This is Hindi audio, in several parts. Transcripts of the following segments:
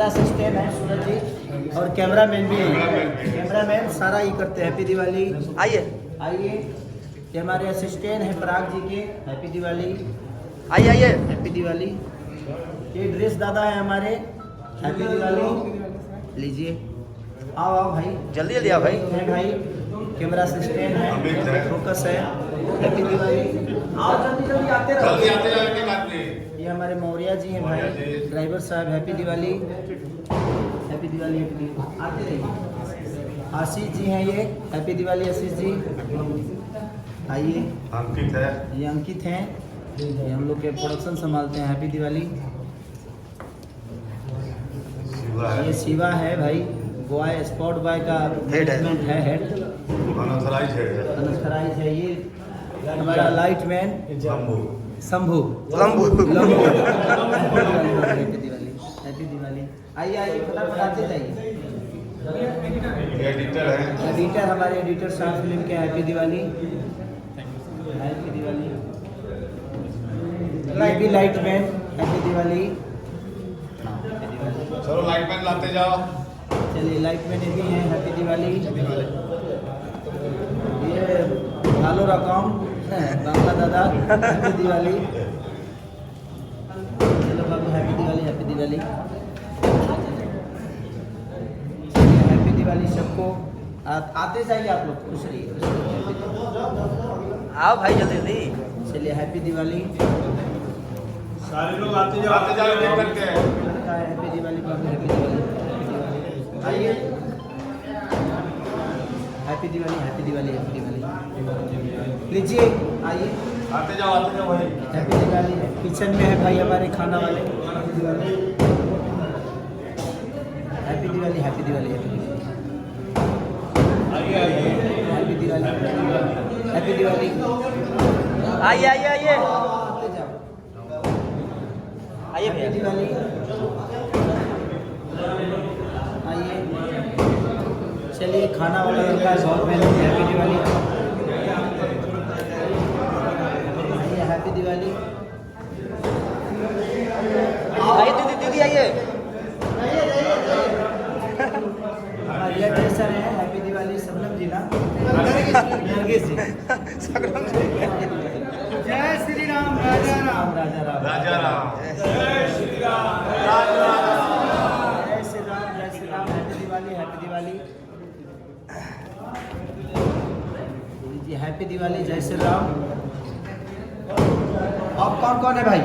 असिस्टेंट है सूरज जी और कैमरामैन भी है। कैमरामैन सारा ही करते हैं। हैप्पी दिवाली। आइए आइए, ये हमारे असिस्टेंट हैं पराग जी के। हैप्पी दिवाली। आइए आइए। हैप्पी दिवाली। ये ड्रेस दादा है हमारे। हैप्पी दिवाली। लीजिए, आओ आओ भाई, जल्दी जल्दी आओ भाई। है भाई, कैमरा असिस्टेंट है, फोकस है। हैप्पी दिवाली। आओ जल्दी जल्दी आते रहो। ये हमारे मौर्या जी हैं भाई, ड्राइवर साहब। Happy Diwali. Happy Diwali. Happy Diwali. आते रहिए। आशीष जी हैं ये। हैप्पी दिवाली आशीष जी। आइए। अंकित है, ये अंकित हैं, ये हम लोग के प्रोडक्शन संभालते हैं। हैप्पी दिवाली। शिवा है, ये शिवा है भाई, बॉय स्पॉट बॉय का हेड है। मैनेजमेंट है, हेड। अनथराइज है, अनथराइज है। ये हमारा लाइट मैन शंभू। शंभू। लंबू हैप्पी दिवाली। हैप्पी दिवाली। आइए आइए, फटाफट आते जाइए। ये एडिटर है, एडिटर हमारे एडिटर साहब फिल्म के। हैप्पी दिवाली। हैप्पी दिवाली। ये भी लाइट मैन। हैप्पी दिवाली। चलो लाइट मैन लाते जाओ। चलिए, लाइट मैन भी हैं। हैप्पी दिवाली। ये लालो रकम बाबा दादा। हैप्पी दिवाली। चलो बाबू, happy Diwali. Happy Diwali. Happy Diwali सबको। आते जाइए आप लोग, खुश रहिए। आओ भाई जल्दी जल्दी। चलिए, हैप्पी दिवाली। सारे लोग आते जाओ देख करके। हैप्पी दिवाली बाबू। हैप्पी दिवाली। हैप्पी दिवाली। आइए। Happy Diwali. Happy Diwali. Happy Diwali. लीजिए, आइए। आते जाओ भाई। हैप्पी दिवाली। किचन में है भाई हमारे खाना वाले। Happy Diwali. Happy Diwali. Happy Diwali. Happy Diwali. Happy Diwali. Happy Diwali. आइए आइए आइए आते जाओ। आइए हैप्पी भैया। दिवाली। आइए। चलिए, खाना वाला लड़का है, बहुत मेहनत। हैप्पी दिवाली। आइए, हैप्पी दिवाली। आइए दीदी दीदी आइए। ये ड्रेसर है। हैप्पी दिवाली सबनम जी ना, नरगिस जी। जय श्री राम। राजा राम। राजा राम। राजा राम। जय श्री राम। जय श्री राम। जय श्री राम। हैप्पी दिवाली। हैप्पी दिवाली। जी, हैप्पी दिवाली। जय श्री राम। अब कौन कौन है भाई?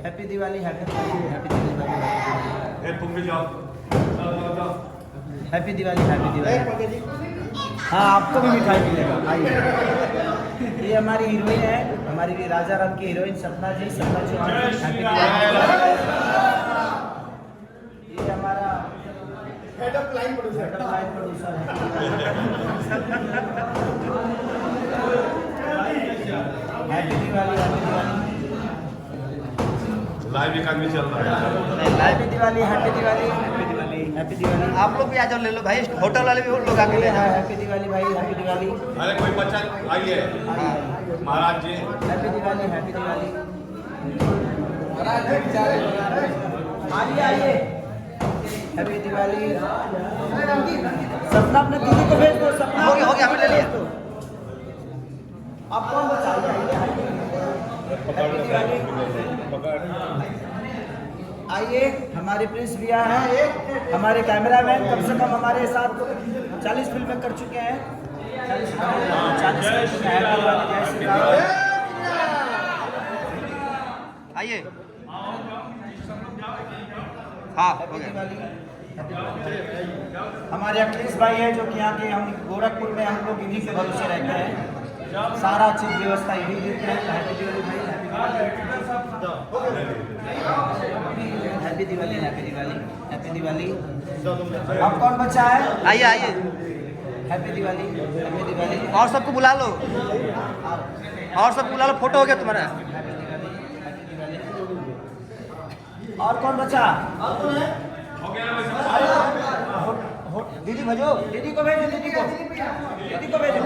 Happy Diwali. Happy Diwali. Happy Diwali. ए तुम भी जाओ। हैप्पी दिवाली। हैप्पी दिवाली। हाँ, आपको भी मिठाई मिलेगा। आइए। ये हमारी हीरोइन है, हमारी भी राजा राम की हीरोइन सपना जी, सपना चौहान। हैप्पी दिवाली। ये हमारा हेड ऑफ लाइन प्रोड्यूसर है। Happy Diwali. Happy Diwali. Live एक आदमी चल रहा है। Happy Diwali. Happy Diwali. Happy Diwali. Happy Diwali. आप लोग भी आ जाओ, ले लो भाई। होटल वाले भी लोग आके ले हाँ, जाओ। हैप्पी दिवाली भाई। हैप्पी दिवाली। अरे कोई बच्चा आइए, महाराज जी। हैप्पी दिवाली। हैप्पी दिवाली। आइए आइए। हैप्पी दिवाली। सपना अपने दीदी को भेज दो। सपना हो गया, हमें ले लिया। भेज दो। आप कौन बचा? हैप्पी दिवाली। आइए, हमारे प्रिंस भैया हैं, हमारे कैमरामैन कम से कम हमारे साथ 40 फिल्में कर चुके हैं। 40 फिल्में। हैप्पी दिवाली। जय श्री राम। आइए। हाँ हो हैप्पी गया। दिवाली। हमारे अखिलेश भाई है, जो कि यहाँ के, हम गोरखपुर में हम लोग इन्हीं के भरोसे रहते हैं। सारा चीज व्यवस्था यही देते हैं। हैप्पी दिवाली भाई। Happy Diwali. Happy Diwali. Happy Diwali. अब कौन बचा है? आइए आइए। हैप्पी दिवाली। हैप्पी दिवाली। और सबको बुला लो, और सब बुला लो। फोटो हो गया तुम्हारा। हैप्पी दिवाली। हैप्पी दिवाली। और कौन बचा? दीदी भेजो। दीदी को भेजो। दीदी को भेजो।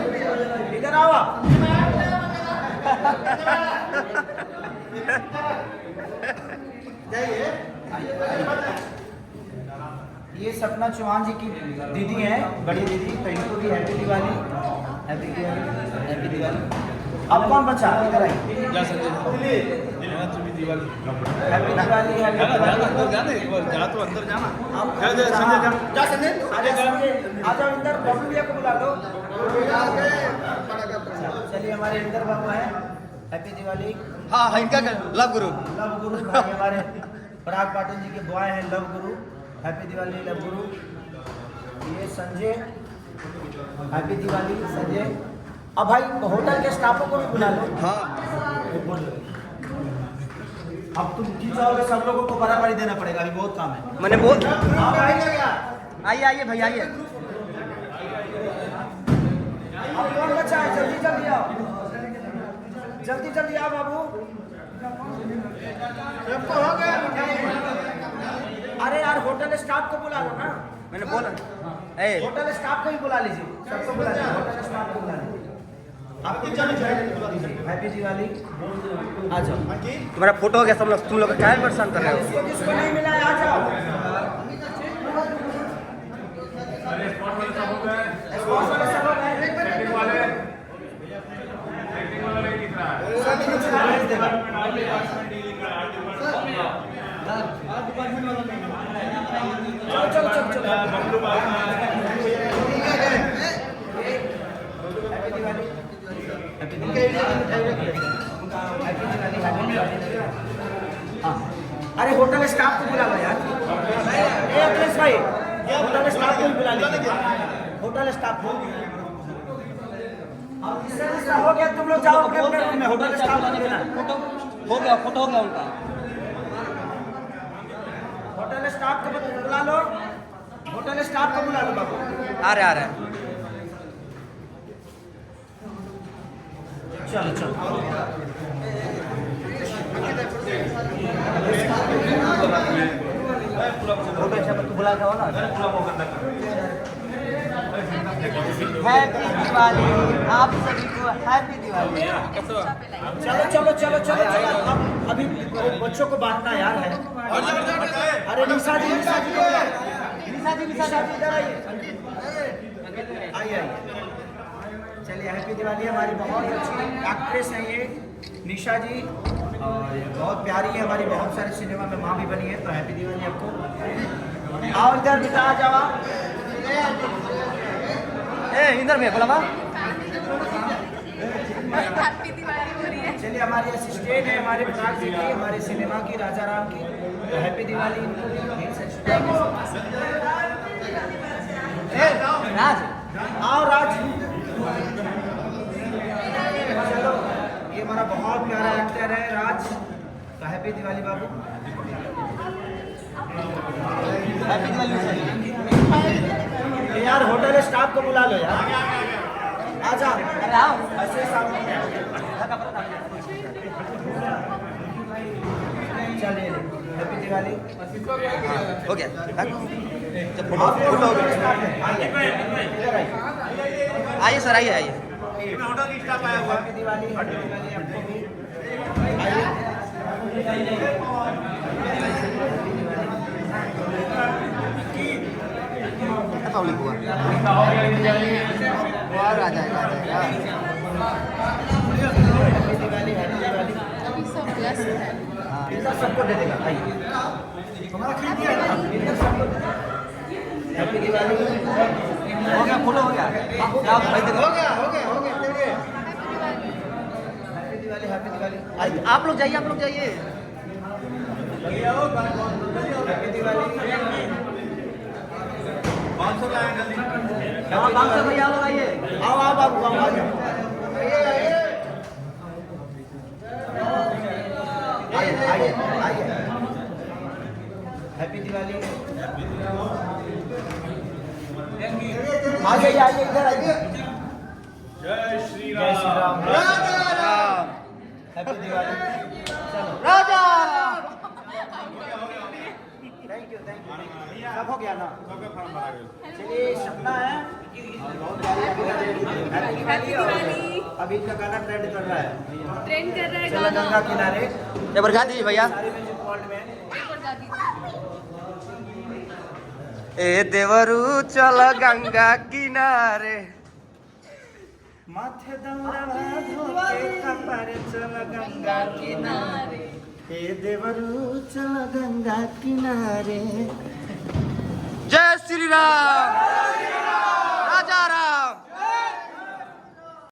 इधर आओ। ये सपना चौहान जी की दीदी हैं, बड़ी दीदी, तो इनको भी happy Diwali, happy Diwali, happy Diwali. अब कौन बचा? इधर आइए। जा संजय तुम्ही दिवाली हैप्पी दिवाली, हैप्पी दिवाली। अंदर जाना एक बार जा तो अंदर जाना आप जा जा संजय जा जा संजय आ जाओ इंदर, बबलू भैया को बुला लो। चलिए हमारे इंदर बाबू हैं, हैप्पी दिवाली। हाँ हाँ इनका लव गुरु लव गुरु भाई हमारे पराग पाटिल जी के बॉय हैं, लव गुरु, हैप्पी दिवाली लव गुरु। ये संजय, हैप्पी दिवाली संजय। अब भाई होटल के स्टाफों को भी बुला लो। हाँ अब तुम खींचाओगे, सब लोगों को बराबरी देना पड़ेगा, अभी बहुत काम है। मैंने बहुत आप आइए क्या? आइए आइए भाई आइए। अब कौन बचा है? जल्दी जल्दी आओ, जल्दी जल्दी आओ बाबू। सबको हो गया? अरे यार होटल स्टाफ को बुला लो ना। मैंने बोला ए होटल स्टाफ को ही बुला लीजिए, सबको बुला लीजिए, होटल स्टाफ को बुला लीजिए। आपको हैप्पी दिवाली। आ जाओ। तुम्हारा फोटो हो गया, तुम लोग क्या परेशान कर रहे हो? जिसको जिसको नहीं मिला है आ जाओ। स्पॉट वाले सब हो गए। सब कुछ भेज देगा। चलो चलो चलो चलो। हैप्पी दिवाली। हाँ, अरे होटल स्टाफ को बुला लो यार। ए अखिलेश भाई, होटल स्टाफ को भी बुला लीजिए, होटल स्टाफ को। अब इससे हो गया, तुम लोग जाओ अपने अपने रूम में, होटल स्टाफ को देना। फोटो हो गया उनका। होटल स्टाफ को बुला लो, होटल स्टाफ को बुला लो बाबू। आ रहे चलो चलो। फोटो अच्छा तू बुला था ना। हैप्पी दिवाली आप सभी को, हैप्पी दिवाली। चलो चलो चलो चलो चलो। अब अभी बच्चों को बांटना यार है। अरे निशा जी को बुलाओ। निशा जी इधर आइए, आइए आइए। चलिए हैप्पी दिवाली। हमारी बहुत अच्छी एक्ट्रेस हैं ये निशा जी, और बहुत प्यारी है हमारी, बहुत सारे सिनेमा में माँ भी बनी है। तो हैप्पी दिवाली आपको। आओ इधर बेटा, आ जाओ। ए इधर में बोला हैप्पी दिवाली हो रही है। चलिए हमारी असिस्टेंट है हमारे पराग जी की, हमारे सिनेमा की, राजा राम की। तो हैप्पी दिवाली इनको भी। राज आओ राज। चलो ये हमारा बहुत प्यारा एक्टर है राज। तो हैप्पी दिवाली बाबू। हैप्पी दिवाली। यार होटल स्टाफ को बुला लो यार, आ जाओ। अरे आओ ऐसे सामने चलिए हैप्पी दिवाली। हो गया। जब फोटो आप फोटो हो गया। स्टाफ है, आइए इधर आइए। आइए सर आइए आइए। हैप्पी दिवाली, हैप्पी दिवाली आपको भी। आइए। पब्लिक हुआ और आ जाएगा हैप्पी दिवाली, हैप्पी दिवाली। अभी सब व्यस्त है। इधर सबको दे देगा, आइए। तुम्हारा खरीद दिया ना, इधर सबको दे देगा। हैप्पी दिवाली। हो गया, फोटो हो गया। जाओ भाई देखो। हो गया चलिए। Happy Diwali, happy Diwali. आइए आप लोग जाइए, आप लोग जाइए। हैप्पी दिवाली। 500 का है जल्दी। हाँ 500 भैया लोग आइए। आओ आओ बाबू, आओ आ जाओ। आइए आइए। हैप्पी दिवाली। आ जाइए, आइए इधर आइए। जय श्री जय श्री राम। राम हैप्पी दिवाली। चलो राजा थैंक यू सब हो गया ना सबका फॉर्म भरा गया चलिए सपना है बहुत प्यारी हैप्पी दिवाली अभी इनका गाना ट्रेंड कर रहा है ट्रेंड कर रहा है चला गाना गंगा किनारे ये बरखा दीजिए भैया सारे म्यूजिक वर्ल्ड में एक और गा दीजिए ए देवरू चल गंगा किनारे माथे दौरा धोके कपर चल गंगा किनारे हे देवरू चल गंगा किनारे जय श्री राम